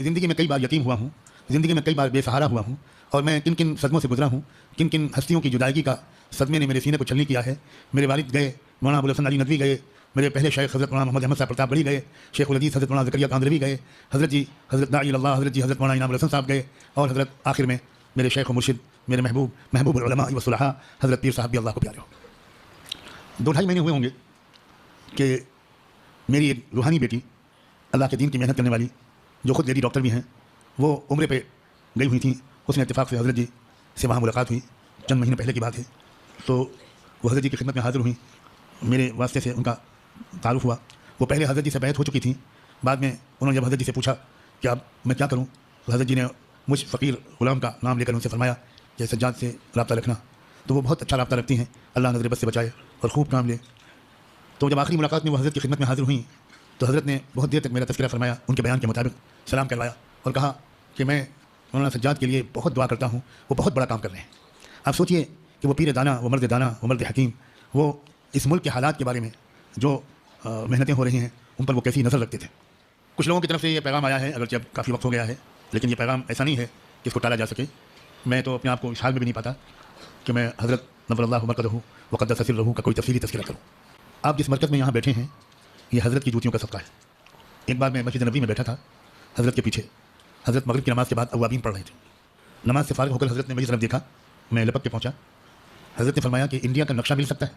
ज़िंदगी में कई बार यतीम हुआ हूँ, ज़िंदगी में कई बार बेसहारा हुआ हूँ, और मैं किन किन सदमों से गुजरा हूँ, किन किन हस्तियों की जुदाई का सदमे ने मेरे सीने को छलनी किया है। मेरे वालिद गए, मौलाना अबुल हसन अली नदवी गए, मेरे पहले शेख हज़रत मौलाना मोहम्मद अहमद साहब प्रतापगढ़ी गए, शेख उल अजीज़ हज़रत मौलाना ज़करिया कांदलवी गए, हज़रत दाई अल्लाह हज़रत जी हज़रत मौलाना इनाम उल हसन साहब गए, और हज़रत आखिर में मेरे शेख मुर्शिद, मेरे महबूब उलमा व सुलहा हज़रत पीर साहब भी अल्लाह को प्यारे हो। 2-2.5 महीने हुए होंगे कि मेरी एक रूहानी बेटी, अल्लाह के दीन की मेहनत करने वाली, जो ख़ुद लेडी डॉक्टर भी हैं, वो उम्रे पे गई हुई थी। उसने इत्तेफाक से हज़रत जी से वहाँ मुलाकात हुई, चंद महीने पहले की बात है। तो वो हज़रत जी की खिदमत में हाज़िर हुई, मेरे वास्ते से उनका तारुफ़ हुआ। वो पहले हज़रत जी से बैत हो चुकी थी। बाद में उन्होंने जब हज़रत जी से पूछा कि अब मैं क्या करूँ, तो हज़रत जी ने मुझ फ़कीर ग़ुलाम का नाम लेकर उनसे फरमाया कि सज्जाद से रब्ता रखना। तो वो बहुत अच्छा रब्ता रखती हैं, अल्लाह नज़र बद से बचाए और खूब काम ले। तो जब आखिरी मुलाकात में वो हज़रत की खिदमत में हाज़िर हुई, तो हज़रत ने बहुत देर तक मेरा तज़किरा फरमाया, उनके बयान के मुताबिक सलाम करवाया और कहा कि मैं मौलाना सज्जाद के लिए बहुत दुआ करता हूँ, वो बहुत बड़ा काम कर रहे हैं। आप सोचिए कि वो पीर दाना, वो मर्द दाना, वो मर्द हकीम, वो इस मुल्क के हालात के बारे में जो मेहनतें हो रही हैं उन पर वो कैसी नज़र रखते थे। कुछ लोगों की तरफ से ये पैगाम आया है, अगरचे अब काफ़ी वक्त हो गया है, लेकिन ये पैगाम ऐसा नहीं है कि इसको टाला जा सके। मैं तो अपने आप को इस हाल में भी नहीं पाता कि मैं हज़रत नव्वरल्लाहु मरकज़हू व क़द्दस सिर्रहू का कोई तफसीली तज़किरा करूँ। आप जिस मरकज़ में यहाँ बैठे हैं, ये हज़रत की जूतियों का सदका है। एक बार मैं मस्जिद नबी में बैठा था, हज़रत के पीछे हज़रत मगरिब की नमाज़ के बाद अव्वाबीन पढ़ रहे थे। नमाज से फारिग होकर हज़रत ने मेरी तरफ देखा, मैं लपक के पहुँचा। हज़रत ने फरमाया कि इंडिया का नक्शा मिल सकता है।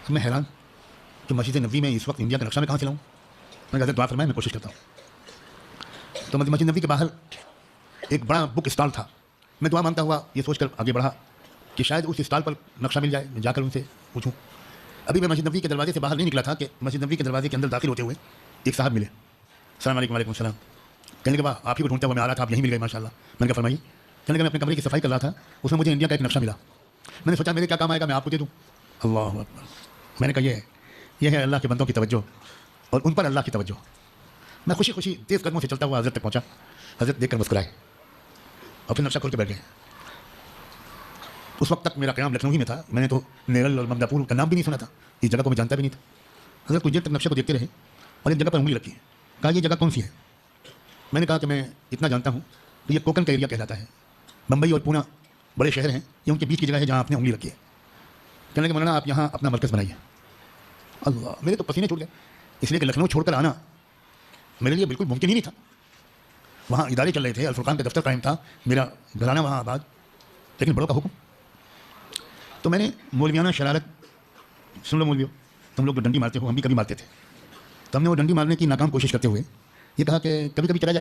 तो मैं हैरान कि मस्जिद नबी में इस वक्त इंडिया का नक्शा मैं कहाँ से लाऊँ। मैं हज़रत दुआ फरमाया, मैं कोशिश करता हूँ। तो मस्जिद नबी के बाहर एक बड़ा बुक स्टॉल था। मैं दुआ मांगता हुआ ये सोचकर आगे बढ़ा कि शायद उस स्टॉल पर नक्शा मिल जाए, मैं जाकर उनसे पूछूं। अभी मैं मस्जिद नबी के दरवाजे से बाहर नहीं निकला था कि मस्जिद नबी के दरवाजे के अंदर दाखिल होते हुए एक साहब मिले। अस्सलाम वालेकुम। वालेकुम सलाम। कहने के बाद आप ही को ढूंढता हुआ मैं आ रहा था, आप यहीं मिल गए माशाल्लाह। मैंने कहा फरमाइए। कहने के मैं अपने कमरे की सफाई कर रहा था, उसमें मुझे इंडिया का एक नक्शा मिला। मैंने सोचा मेरे क्या काम आएगा, मैं आपको दे दूँ। अल्लाह अकबर। मैंने कहा ये है अल्लाह के बंदों की तवज्जो और उन पर अल्लाह की तवज्जो। मैं खुशी खुशी तेज़ कदमों से चलता हुआ हज़रत तक पहुँचा। हज़रत देख कर मुस्कुराए और फिर नक्शा खोल के बैठ गए। उस वक्त तक मेरा क़याम लखनऊ ही में था। मैंने तो नेरल और ममदापुर का नाम भी नहीं सुना था, इस जगह को मैं जानता भी नहीं था। हज़रत कुछ देर तक नक्शे को देखते रहे और एक जगह पर उंगली रखी। कहा ये जगह कौन सी है। मैंने कहा कि मैं इतना जानता हूँ कि ये कोकन का एरिया कहलाता है। बम्बई और पूना बड़े शहर हैं, ये उनके बीच की जगह है जहाँ आपने उंगली रखी है। कहने के मौलाना आप यहाँ अपना मरकज़ बनाइए। अल्लाह, मेरे तो पसीने छूट गए, इसलिए कि लखनऊ छोड़कर आना मेरे लिए बिल्कुल मुमकिन ही नहीं था। वहाँ इदारे चल रहे थे, अल-फुरक़ान का दफ्तर कायम था, मेरा घराना वहाँ आबाद, लेकिन बड़ों का हुक्म। तो मैंने मौलवियाना शरारत, सुन लो मौलवियों, तुम लोग तो डंडी मारते हो, हम भी कभी मारते थे। तो हमने वो डंडी मारने की नाकाम कोशिश करते हुए ये कहा कि कभी कभी चला जाए।